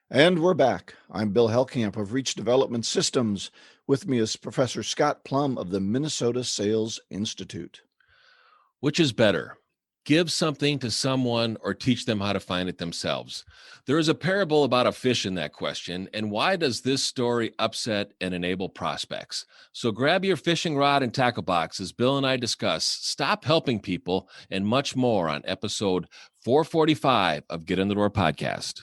And we're back. I'm Bill Hellkamp of Reach Development Systems. With me is Professor Scott Plum of the Minnesota Sales Institute. Which is better, give something to someone or teach them how to find it themselves? There is a parable about a fish in that question. And why does this story upset and enable prospects? So grab your fishing rod and tackle box as Bill and I discuss Stop Helping People and much more on episode 445 of Get in the Door podcast.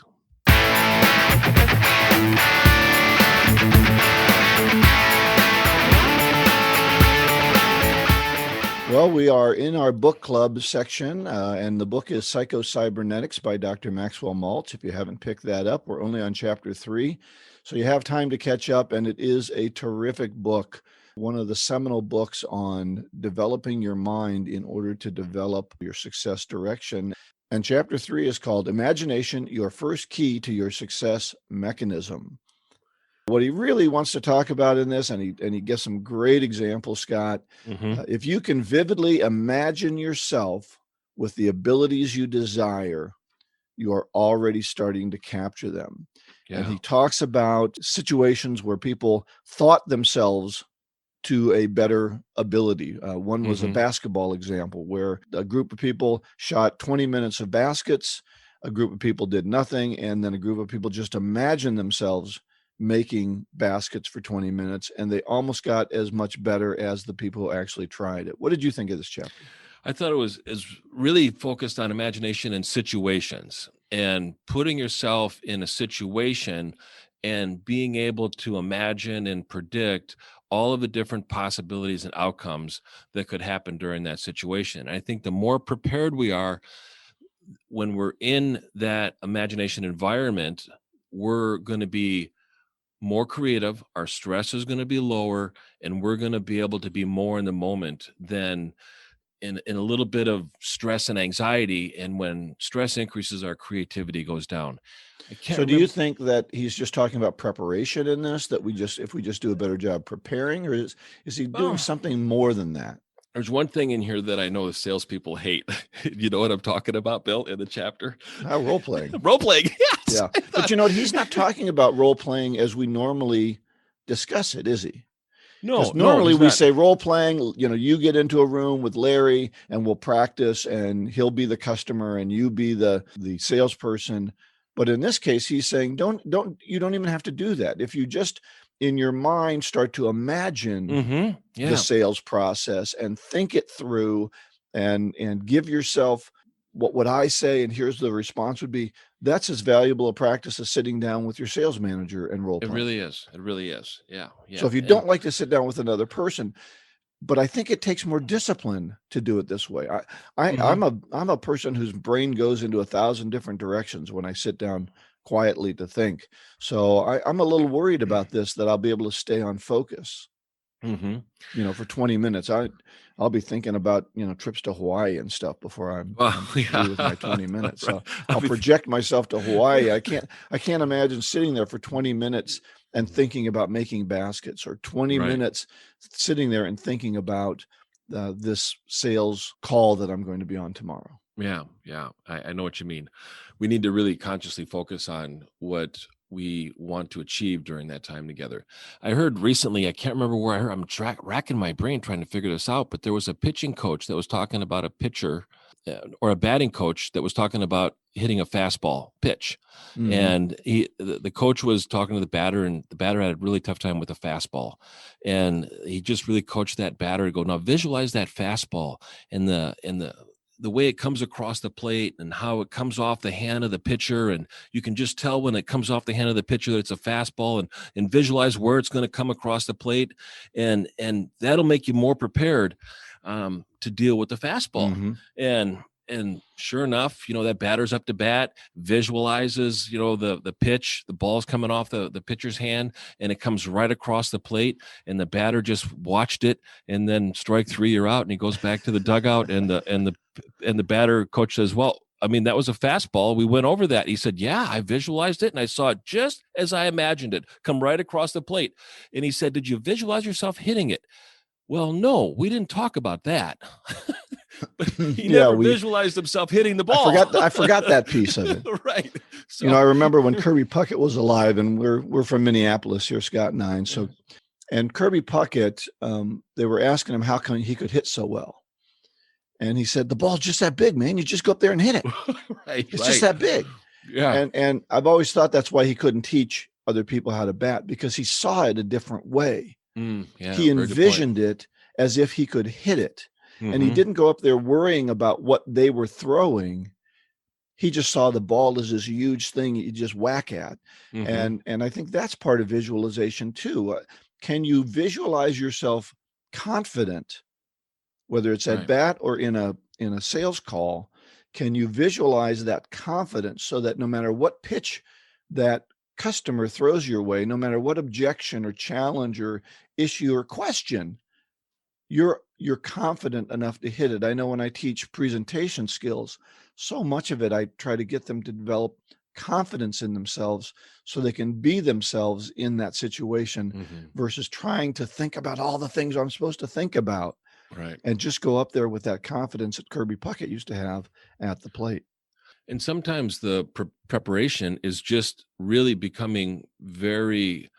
Well, we are in our book club section, and the book is Psycho-Cybernetics by Dr. Maxwell Maltz. If you haven't picked that up, we're only on chapter 3, so you have time to catch up, and it is a terrific book, one of the seminal books on developing your mind in order to develop your success direction. And chapter 3 is called Imagination, Your First Key to Your Success Mechanism. What he really wants to talk about in this, and he gives some great examples, Scott, if you can vividly imagine yourself with the abilities you desire, you are already starting to capture them. Yeah. And he talks about situations where people thought themselves to a better ability. One was a basketball example where a group of people shot 20 minutes of baskets, a group of people did nothing, and then a group of people just imagined themselves making baskets for 20 minutes, and they almost got as much better as the people who actually tried it. What did you think of this chapter? I thought it was really focused on imagination and situations and putting yourself in a situation and being able to imagine and predict all of the different possibilities and outcomes that could happen during that situation. I think the more prepared we are when we're in that imagination environment, we're going to be more creative, our stress is going to be lower, and we're going to be able to be more in the moment than in a little bit of stress and anxiety. And when stress increases, our creativity goes down. So do you think that he's just talking about preparation in this, that if we just do a better job preparing, or is he doing something more than that? There's one thing in here that I know the salespeople hate. You know what I'm talking about, Bill, in the chapter? Role-playing. Role-playing, yes. Yeah, but you know, he's not talking about role-playing as we normally discuss it, is he? No, normally we say role-playing, you know, you get into a room with Larry and we'll practice and he'll be the customer and you be the salesperson. But in this case, he's saying, you don't even have to do that. If you just in your mind start to imagine the sales process and think it through and give yourself what I say, and here's the response would be, that's as valuable a practice as sitting down with your sales manager and role playing. It really is. It really is. Yeah. So if you don't like to sit down with another person, but I think it takes more discipline to do it this way. I'm a person whose brain goes into 1,000 different directions when I sit down quietly to think. So I'm a little worried about this, that I'll be able to stay on focus. You know, for 20 minutes, I'll be thinking about, you know, trips to Hawaii and stuff before I'm through with my 20 minutes. So I'll project myself to Hawaii. I can't imagine sitting there for 20 minutes and thinking about making baskets, or 20 minutes sitting there and thinking about this sales call that I'm going to be on tomorrow. Yeah. I know what you mean. We need to really consciously focus on what we want to achieve during that time together. I heard recently, I can't remember where I heard, I'm racking my brain trying to figure this out, but there was a pitching coach that was talking about a pitcher or a batting coach that was talking about hitting a fastball pitch. And the coach was talking to the batter, and the batter had a really tough time with the fastball. And he just really coached that batter to go, now visualize that fastball and the way it comes across the plate and how it comes off the hand of the pitcher. And you can just tell when it comes off the hand of the pitcher that it's a fastball, and visualize where it's going to come across the plate. And that'll make you more prepared to deal with the fastball. And sure enough, you know, that batter's up to bat, visualizes, you know, the pitch, the ball's coming off the pitcher's hand, and it comes right across the plate, and the batter just watched it, and then strike 3, you're out, and he goes back to the dugout, and the batter coach says, well, I mean, that was a fastball. We went over that. He said, yeah, I visualized it, and I saw it just as I imagined it, come right across the plate. And he said, did you visualize yourself hitting it? Well, no, we didn't talk about that. but he Yeah, never visualized himself hitting the ball. I forgot that piece of it. Right. So, You know, I remember when Kirby Puckett was alive, and we're from Minneapolis here, Scott and I. And so, and Kirby Puckett, they were asking him how come he could hit so well. And he said, the ball's just that big, man. You just go up there and hit it. Right. It's just that big. Yeah. And I've always thought that's why he couldn't teach other people how to bat, because he saw it a different way. Yeah, he envisioned it as if he could hit it. And he didn't go up there worrying about what they were throwing. He just saw the ball as this huge thing you just whack at. And I think that's part of visualization too. Can you visualize yourself confident, whether it's at bat or in a sales call? Can you visualize that confidence so that no matter what pitch that customer throws your way, no matter what objection or challenge or issue or question, you're confident enough to hit it? I know when I teach presentation skills, so much of it, I try to get them to develop confidence in themselves so they can be themselves in that situation versus trying to think about all the things I'm supposed to think about. Right. And just go up there with that confidence that Kirby Puckett used to have at the plate. And sometimes the preparation is just really becoming very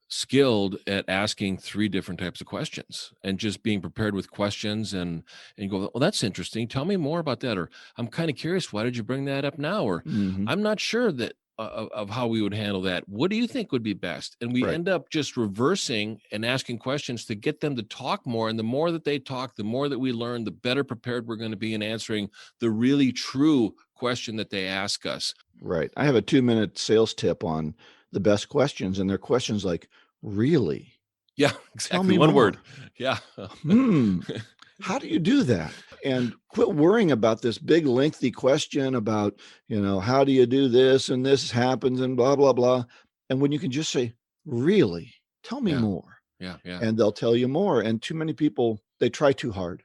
skilled at asking 3 different types of questions and just being prepared with questions and go, well, that's interesting. Tell me more about that. Or I'm kind of curious. Why did you bring that up now? Or I'm not sure that of how we would handle that. What do you think would be best? And we end up just reversing and asking questions to get them to talk more. And the more that they talk, the more that we learn, the better prepared we're going to be in answering the really true question that they ask us. Right. I have a 2-minute sales tip on the best questions, and they're questions like, really? Yeah, exactly. Tell me One more. word. Yeah. How do you do that? And quit worrying about this big lengthy question about, how do you do this and this happens and blah, blah, blah. And when you can just say, really, tell me more. Yeah. And they'll tell you more. And too many people, they try too hard.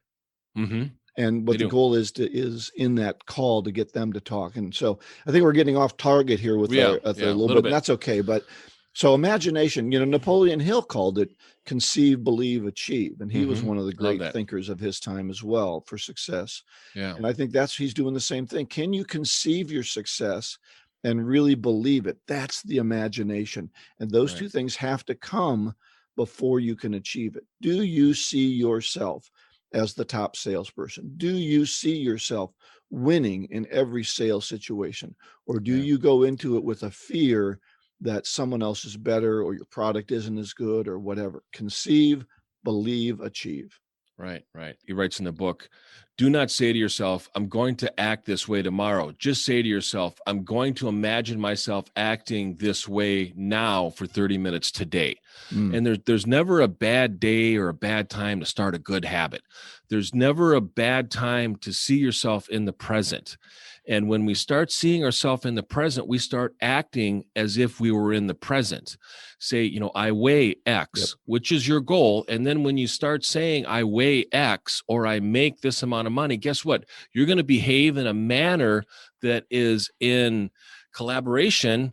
And what the goal is in that call to get them to talk. And so I think we're getting off target here with a little bit, and that's okay. But so imagination, Napoleon Hill called it conceive, believe, achieve. And he was one of the great thinkers of his time as well for success. Yeah. And I think he's doing the same thing. Can you conceive your success and really believe it? That's the imagination. And those two things have to come before you can achieve it. Do you see yourself as the top salesperson? Do you see yourself winning in every sales situation? Or do you go into it with a fear that someone else is better or your product isn't as good or whatever? Conceive, believe, achieve. Right. He writes in the book, do not say to yourself, I'm going to act this way tomorrow. Just say to yourself, I'm going to imagine myself acting this way now for 30 minutes today. And there's never a bad day or a bad time to start a good habit. There's never a bad time to see yourself in the present. And when we start seeing ourselves in the present, we start acting as if we were in the present. Say, I weigh X, which is your goal. And then when you start saying, I weigh X, or I make this amount of money, guess what? You're going to behave in a manner that is in collaboration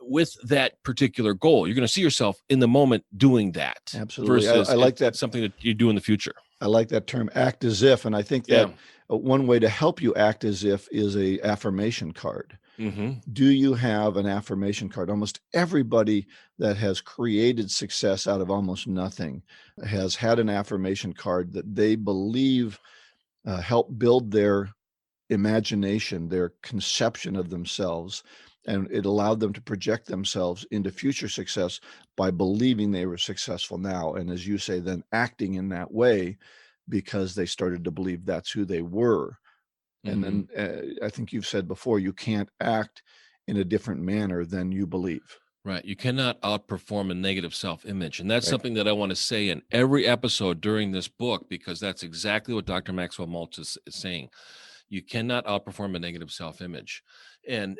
with that particular goal. You're going to see yourself in the moment doing that. Absolutely. Versus I like that. Something that you do in the future. I like that term, act as if. And I think that one way to help you act as if is a affirmation card. Do you have an affirmation card? Almost everybody that has created success out of almost nothing has had an affirmation card that they believe help build their imagination, their conception of themselves. And it allowed them to project themselves into future success by believing they were successful now. And as you say, then acting in that way because they started to believe that's who they were. And then I think you've said before, you can't act in a different manner than you believe. Right. You cannot outperform a negative self-image. And that's something that I want to say in every episode during this book, because that's exactly what Dr. Maxwell Maltz is saying. You cannot outperform a negative self-image. And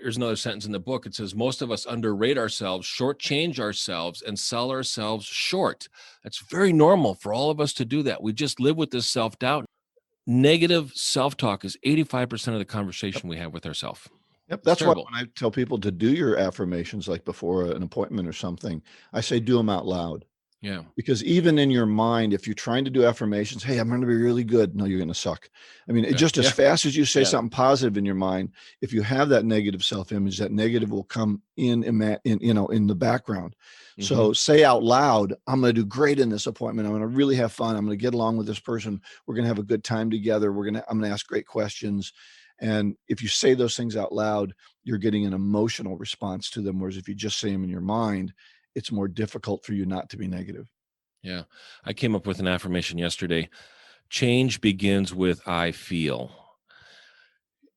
here's another sentence in the book. It says, most of us underrate ourselves, shortchange ourselves, and sell ourselves short. That's very normal for all of us to do that. We just live with this self-doubt. Negative self-talk is 85% of the conversation we have with ourselves. Yep. That's why when I tell people to do your affirmations, like before an appointment or something, I say, do them out loud. Yeah. Because even in your mind, if you're trying to do affirmations, hey, I'm going to be really good. No, you're going to suck. I mean, Yeah. just as fast as you say Yeah. something positive in your mind, if you have that negative self-image, that negative will come in the background. Mm-hmm. So say out loud, I'm going to do great in this appointment. I'm going to really have fun. I'm going to get along with this person. We're going to have a good time together. I'm going to ask great questions. And if you say those things out loud, you're getting an emotional response to them. Whereas if you just say them in your mind, it's more difficult for you not to be negative. Yeah. I came up with an affirmation yesterday. Change begins with I feel.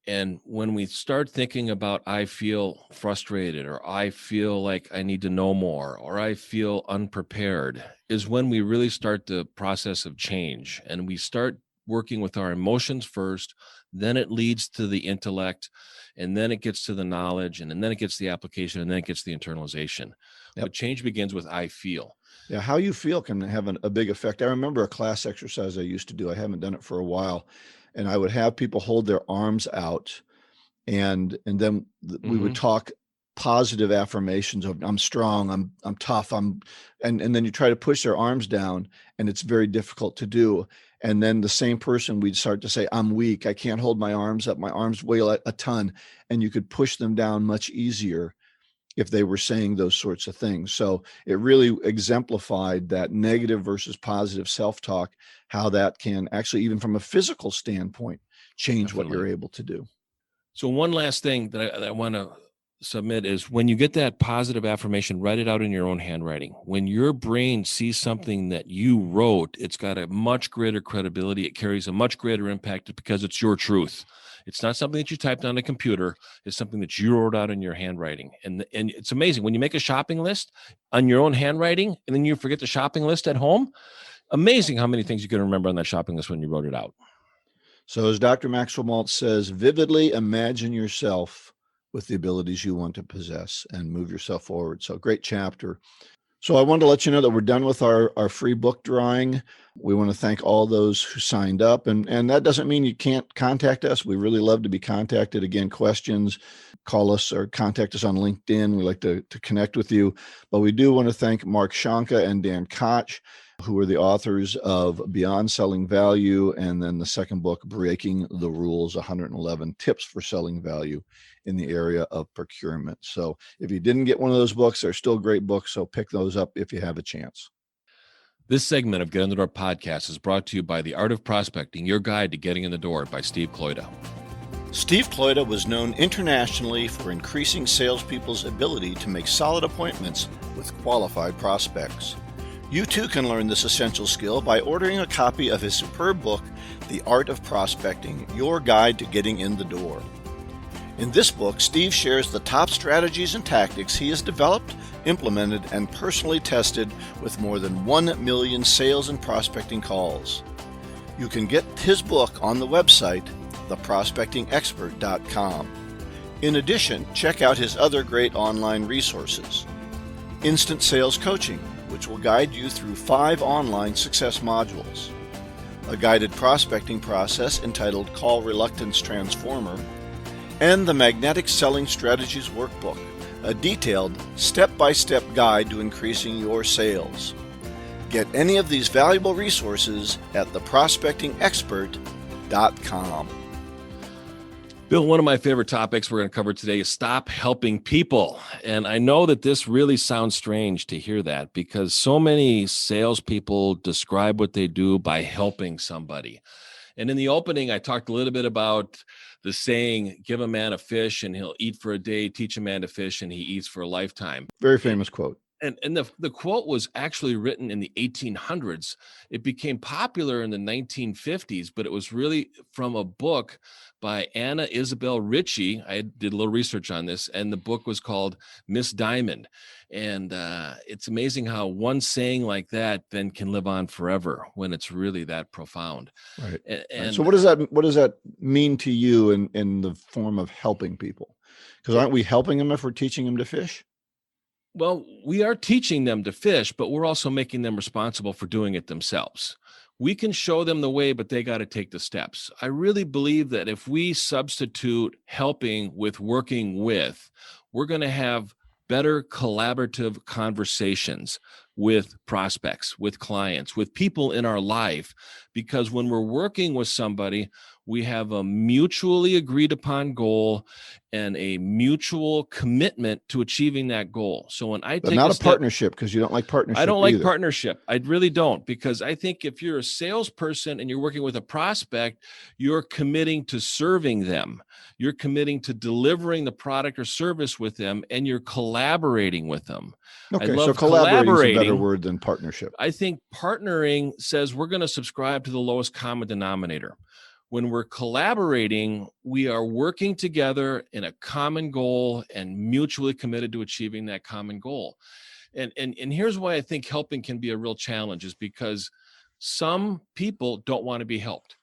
And when we start thinking about I feel frustrated, or I feel like I need to know more, or I feel unprepared, is when we really start the process of change. And we start working with our emotions first, then it leads to the intellect, and then it gets to the knowledge, and then it gets the application, and then it gets the internalization. Yep. But change begins with I feel. Yeah, how you feel can have a big effect. I remember a class exercise I used to do. I haven't done it for a while, and I would have people hold their arms out, and then we would talk positive affirmations of I'm strong, I'm tough, and then you try to push their arms down, and it's very difficult to do. And then the same person, we'd start to say, I'm weak, I can't hold my arms up, my arms weigh a ton, and you could push them down much easier if they were saying those sorts of things. So it really exemplified that negative versus positive self-talk, how that can actually, even from a physical standpoint, change what you're able to do. So one last thing that I want to submit is, when you get that positive affirmation, write it out in your own handwriting. When your brain sees something that you wrote, it's got a much greater credibility. It carries a much greater impact because it's your truth. It's not something that you typed on a computer. It's something that you wrote out in your handwriting. And it's amazing when you make a shopping list on your own handwriting and then you forget the shopping list at home. Amazing how many things you can remember on that shopping list when you wrote it out. So as Dr. Maxwell Maltz says, vividly imagine yourself with the abilities you want to possess and move yourself forward. So great chapter. So I wanted to let you know that we're done with our free book drawing. We want to thank all those who signed up. And that doesn't mean you can't contact us. We really love to be contacted. Again, questions, call us or contact us on LinkedIn. We like to connect with you. But we do want to thank Mark Shanka and Dan Koch, who are the authors of Beyond Selling Value, and then the second book, Breaking the Rules, 111 Tips for Selling Value in the Area of Procurement. So if you didn't get one of those books, they're still great books. So pick those up if you have a chance. This segment of Get in the Door podcast is brought to you by The Art of Prospecting, your guide to getting in the door, by Steve Kloida. Steve Kloida was known internationally for increasing salespeople's ability to make solid appointments with qualified prospects. You too can learn this essential skill by ordering a copy of his superb book, The Art of Prospecting, your guide to getting in the door. In this book, Steve shares the top strategies and tactics he has developed, implemented, and personally tested with more than 1 million sales and prospecting calls. You can get his book on the website, theprospectingexpert.com. In addition, check out his other great online resources. Instant Sales Coaching, which will guide you through 5 online success modules. A guided prospecting process entitled Call Reluctance Transformer, and the Magnetic Selling Strategies Workbook, a detailed step-by-step guide to increasing your sales. Get any of these valuable resources at theprospectingexpert.com. Bill, one of my favorite topics we're going to cover today is stop helping people. And I know that this really sounds strange to hear that, because so many salespeople describe what they do by helping somebody. And in the opening, I talked a little bit about the saying, give a man a fish and he'll eat for a day, teach a man to fish and he eats for a lifetime. Very famous quote. And the quote was actually written in the 1800s. It became popular in the 1950s, but it was really from a book by Anna Isabel Ritchie. I did a little research on this, and the book was called Miss Diamond. And it's amazing how one saying like that then can live on forever when it's really that profound. Right. And so what does that mean to you in the form of helping people? Because aren't we helping them if we're teaching them to fish? Well, we are teaching them to fish, but we're also making them responsible for doing it themselves. We can show them the way, but they got to take the steps. I really believe that if we substitute helping with working with, we're going to have better collaborative conversations with prospects, with clients, with people in our life. Because when we're working with somebody, we have a mutually agreed upon goal and a mutual commitment to achieving that goal. So when I But take not a a step, partnership, because you don't like partnership I don't like either. partnership. I really don't, because I think if you're a salesperson and you're working with a prospect, you're committing to serving them. You're committing to delivering the product or service with them, and you're collaborating with them. I Okay, so love collaborating is a better collaborating. word than partnership. I think partnering says we're going to subscribe to the lowest common denominator. When we're collaborating, we are working together in a common goal and mutually committed to achieving that common goal. And here's why I think helping can be a real challenge, is because some people don't want to be helped.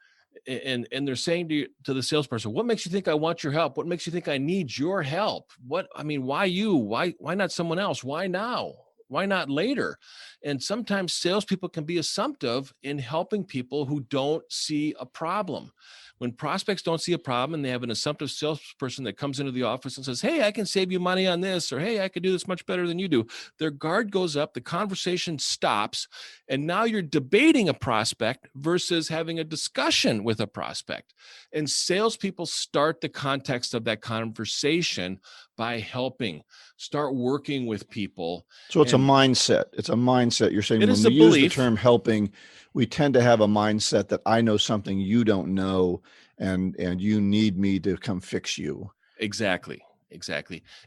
And they're saying to the salesperson, what makes you think I want your help? What makes you think I need your help? Why you? Why not someone else? Why now? Why not later? And sometimes salespeople can be assumptive in helping people who don't see a problem. When prospects don't see a problem and they have an assumptive salesperson that comes into the office and says, hey, I can save you money on this, or hey, I could do this much better than you do, their guard goes up, the conversation stops, and now you're debating a prospect versus having a discussion with a prospect. And salespeople start the context of that conversation by helping, start working with people. So it's a mindset. It's a mindset. You're saying when we use the term helping, we tend to have a mindset that I know something you don't know, and you need me to come fix you. Exactly.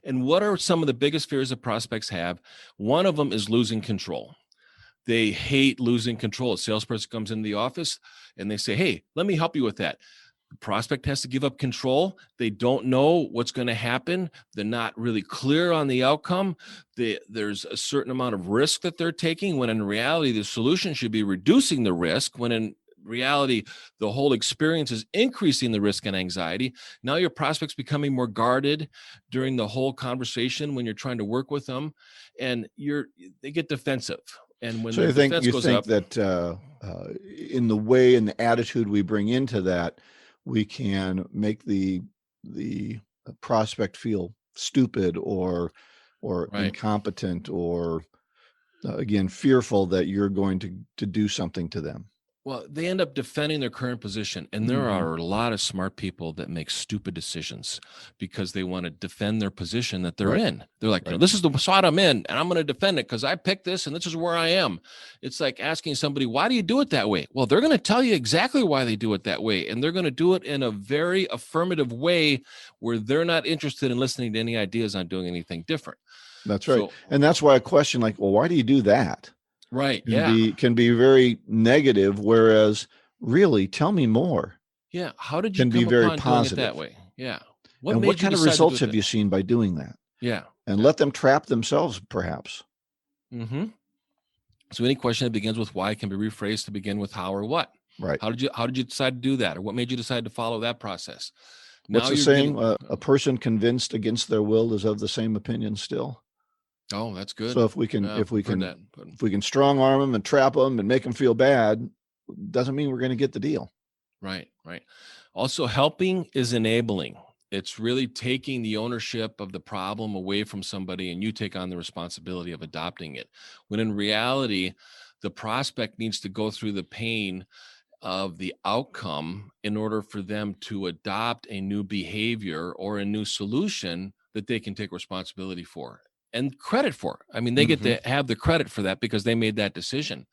And what are some of the biggest fears that prospects have? One of them is losing control. They hate losing control. A salesperson comes into the office and they say, hey, let me help you with that. The prospect has to give up control. They don't know what's going to happen. They're not really clear on the outcome. There's a certain amount of risk that they're taking, when in reality, the solution should be reducing the risk, when in reality, the whole experience is increasing the risk and anxiety. Now your prospect's becoming more guarded during the whole conversation when you're trying to work with them, and they get defensive. And when so the defense goes up, that in the way and the attitude we bring into that, we can make the prospect feel stupid or right, incompetent, or again, fearful that you're going to do something to them. well, they end up defending their current position. And there are a lot of smart people that make stupid decisions because they want to defend their position that they're in. They're like, this is the spot I'm in, and I'm going to defend it because I picked this and this is where I am. It's like asking somebody, why do you do it that way? Well, they're going to tell you exactly why they do it that way. And they're going to do it in a very affirmative way where they're not interested in listening to any ideas on doing anything different. That's right. So, and that's why a question like, well, why do you do that? Right. Can be very negative, whereas really, tell me more. Yeah. How did you come upon very positive doing it that way? Yeah. What kind of results have you seen by doing that? Yeah. And let them trap themselves, perhaps. Mm-hmm. So any question that begins with why can be rephrased to begin with how or what. Right. How did you decide to do that? Or what made you decide to follow that process? What's the saying? A person convinced against their will is of the same opinion still. Oh, that's good. So if we can strong arm them and trap them and make them feel bad, doesn't mean we're going to get the deal. Right. Also, helping is enabling. It's really taking the ownership of the problem away from somebody, and you take on the responsibility of adopting it. When in reality, the prospect needs to go through the pain of the outcome in order for them to adopt a new behavior or a new solution that they can take responsibility for and credit for. I mean, they get to have the credit for that because they made that decision.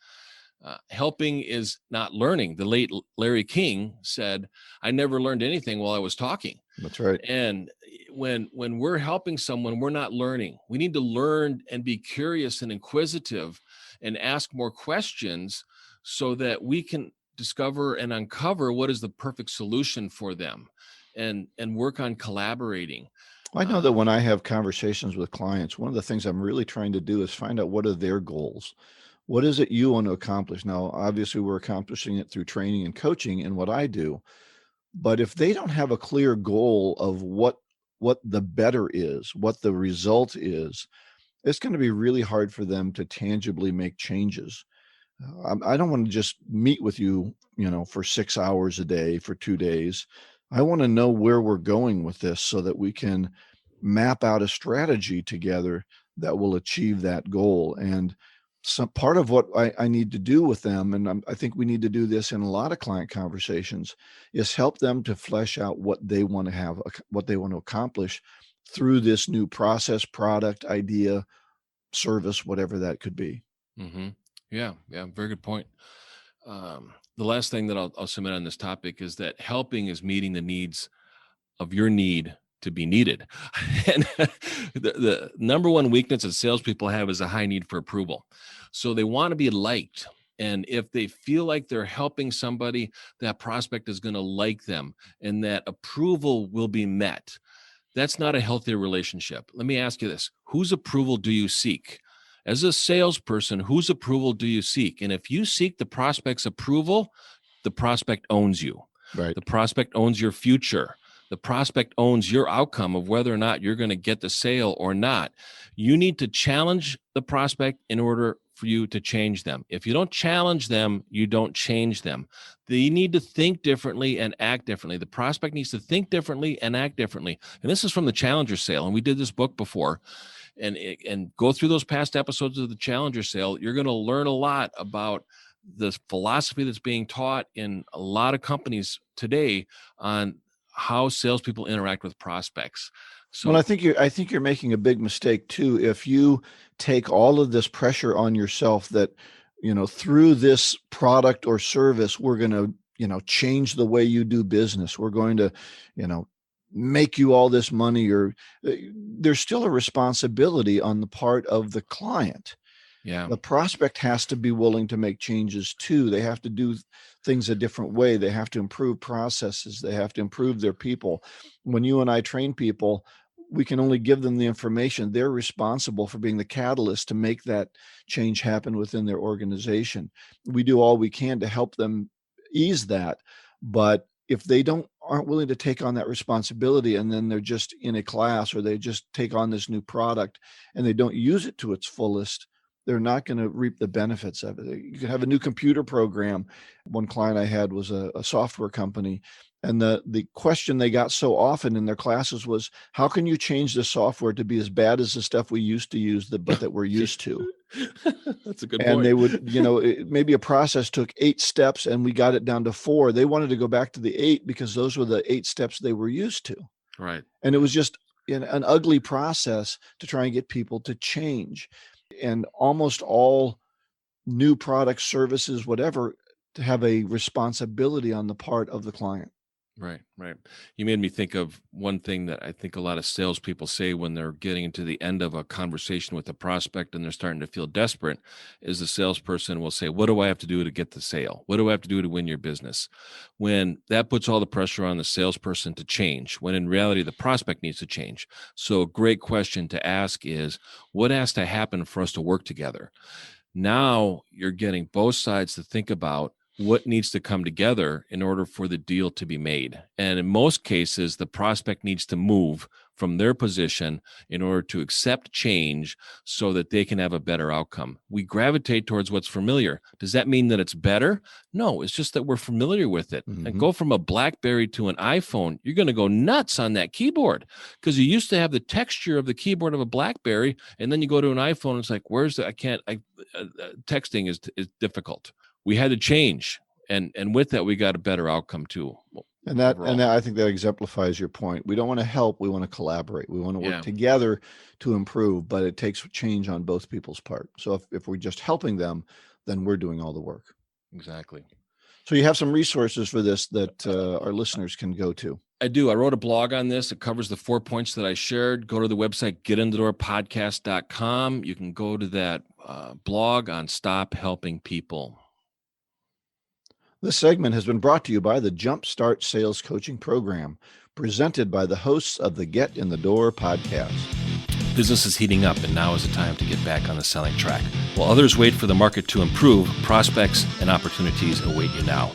Helping is not learning. The late Larry King said, I never learned anything while I was talking. That's right. And when we're helping someone, we're not learning. We need to learn and be curious and inquisitive and ask more questions so that we can discover and uncover what is the perfect solution for them, and work on collaborating. I know that when I have conversations with clients, one of the things I'm really trying to do is find out what are their goals. What is it you want to accomplish? Now, obviously, we're accomplishing it through training and coaching and what I do. But if they don't have a clear goal of what the better is, what the result is, it's going to be really hard for them to tangibly make changes. I don't want to just meet with you, for 6 hours a day for 2 days. I want to know where we're going with this so that we can map out a strategy together that will achieve that goal. And some part of what I need to do with them, and I think we need to do this in a lot of client conversations, is help them to flesh out what they want to have, what they want to accomplish through this new process, product, idea, service, whatever that could be. Mm-hmm. Yeah, very good point. The last thing that I'll submit on this topic is that helping is meeting the needs of your need to be needed. And the number one weakness that salespeople have is a high need for approval. So they want to be liked. And if they feel like they're helping somebody, that prospect is going to like them and that approval will be met. That's not a healthy relationship. Let me ask you this. Whose approval do you seek? As a salesperson, whose approval do you seek? And if you seek the prospect's approval, the prospect owns you. Right. The prospect owns your future. The prospect owns your outcome of whether or not you're going to get the sale or not. You need to challenge the prospect in order for you to change them. If you don't challenge them, you don't change them. They need to think differently and act differently. The prospect needs to think differently and act differently. And this is from the Challenger Sale. And we did this book before. And go through those past episodes of the Challenger Sale. You're going to learn a lot about the philosophy that's being taught in a lot of companies today on how salespeople interact with prospects. So, well, I think you're making a big mistake too if you take all of this pressure on yourself that, through this product or service, we're going to, change the way you do business. We're going to, make you all this money, or there's still a responsibility on the part of the client. Yeah. The prospect has to be willing to make changes too. They have to do things a different way. They have to improve processes. They have to improve their people. When you and I train people, we can only give them the information. They're responsible for being the catalyst to make that change happen within their organization. We do all we can to help them ease that. But if they aren't willing to take on that responsibility, and then they're just in a class, or they just take on this new product and they don't use it to its fullest, they're not going to reap the benefits of it. You can have a new computer program. One client I had was a software company, and the question they got so often in their classes was, how can you change the software to be as bad as the stuff we used to use, but that we're used to? That's a good and point. They would, maybe a process took 8 steps and we got it down to 4. They wanted to go back to the 8 because those were the 8 steps they were used to. Right. And it was just an ugly process to try and get people to change. And almost all new products, services, whatever, to have a responsibility on the part of the client. Right. You made me think of one thing that I think a lot of salespeople say when they're getting into the end of a conversation with a prospect and they're starting to feel desperate, is the salesperson will say, what do I have to do to get the sale? What do I have to do to win your business? When that puts all the pressure on the salesperson to change, when in reality, the prospect needs to change. So a great question to ask is, what has to happen for us to work together? Now you're getting both sides to think about what needs to come together in order for the deal to be made. And in most cases, the prospect needs to move from their position in order to accept change so that they can have a better outcome. We gravitate towards what's familiar. Does that mean that it's better? No, it's just that we're familiar with it. Mm-hmm. And go from a BlackBerry to an iPhone, you're going to go nuts on that keyboard because you used to have the texture of the keyboard of a BlackBerry, and then you go to an iPhone, it's like, texting is difficult. We had to change, and with that, we got a better outcome too. And that I think that exemplifies your point. We don't want to help; we want to collaborate. We want to work together to improve, but it takes change on both people's part. So if we're just helping them, then we're doing all the work. Exactly. So you have some resources for this that our listeners can go to. I do. I wrote a blog on this. It covers the 4 points that I shared. Go to the website, getinthedoorpodcast.com. You can go to that blog on Stop Helping People. This segment has been brought to you by the Jumpstart Sales Coaching Program, presented by the hosts of the Get in the Door podcast. Business is heating up, and now is the time to get back on the selling track. While others wait for the market to improve, prospects and opportunities await you now.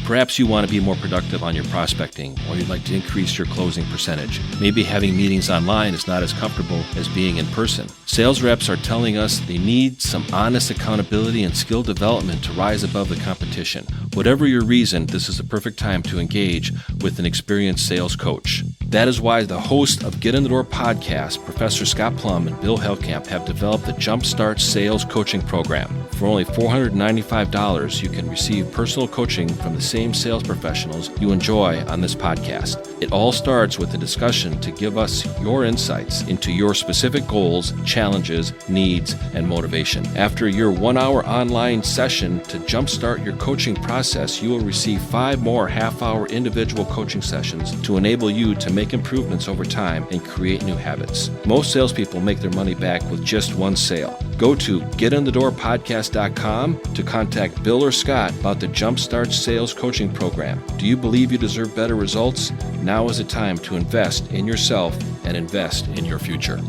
Perhaps you want to be more productive on your prospecting, or you'd like to increase your closing percentage. Maybe having meetings online is not as comfortable as being in person. Sales reps are telling us they need some honest accountability and skill development to rise above the competition. Whatever your reason, this is the perfect time to engage with an experienced sales coach. That is why the host of Get in the Door podcast, Professor Scott Plum and Bill Hellkamp, have developed the Jumpstart Sales Coaching Program. For only $495, you can receive personal coaching from the same sales professionals you enjoy on this podcast. It all starts with a discussion to give us your insights into your specific goals, challenges, needs, and motivation. After your 1-hour online session to jumpstart your coaching process, you will receive 5 more half-hour individual coaching sessions to enable you to make improvements over time and create new habits. Most salespeople make their money back with just one sale. Go to getinthedoorpodcast.com to contact Bill or Scott about the Jumpstart Sales Coaching Program. Do you believe you deserve better results? Now is the time to invest in yourself and invest in your future.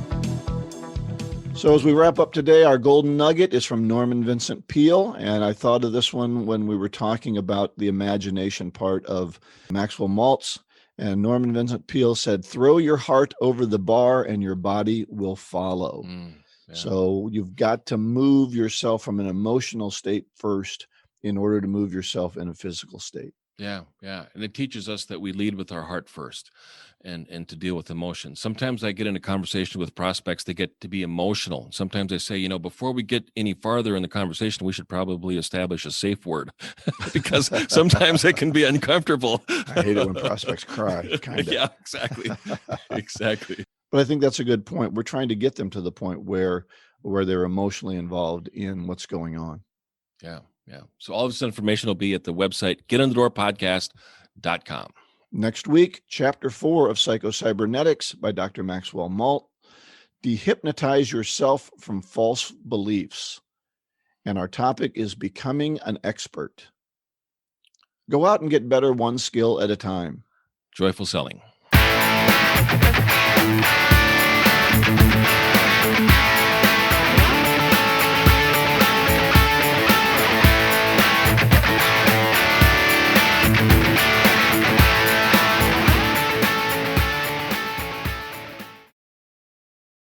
So as we wrap up today, our golden nugget is from Norman Vincent Peale. And I thought of this one when we were talking about the imagination part of Maxwell Maltz. And Norman Vincent Peale said, throw your heart over the bar and your body will follow. Yeah. So you've got to move yourself from an emotional state first in order to move yourself in a physical state. Yeah. And it teaches us that we lead with our heart first and to deal with emotions. Sometimes I get into conversation with prospects that get to be emotional. Sometimes I say, before we get any farther in the conversation, we should probably establish a safe word because sometimes it can be uncomfortable. I hate it when prospects cry. Kind of. Yeah, exactly. Exactly. But I think that's a good point. We're trying to get them to the point where they're emotionally involved in what's going on. Yeah. So all of this information will be at the website, getinthedoorpodcast.com. Next week, Chapter 4 of Psycho-Cybernetics by Dr. Maxwell Maltz, Dehypnotize Yourself from False Beliefs. And our topic is Becoming an Expert. Go out and get better one skill at a time. Joyful selling.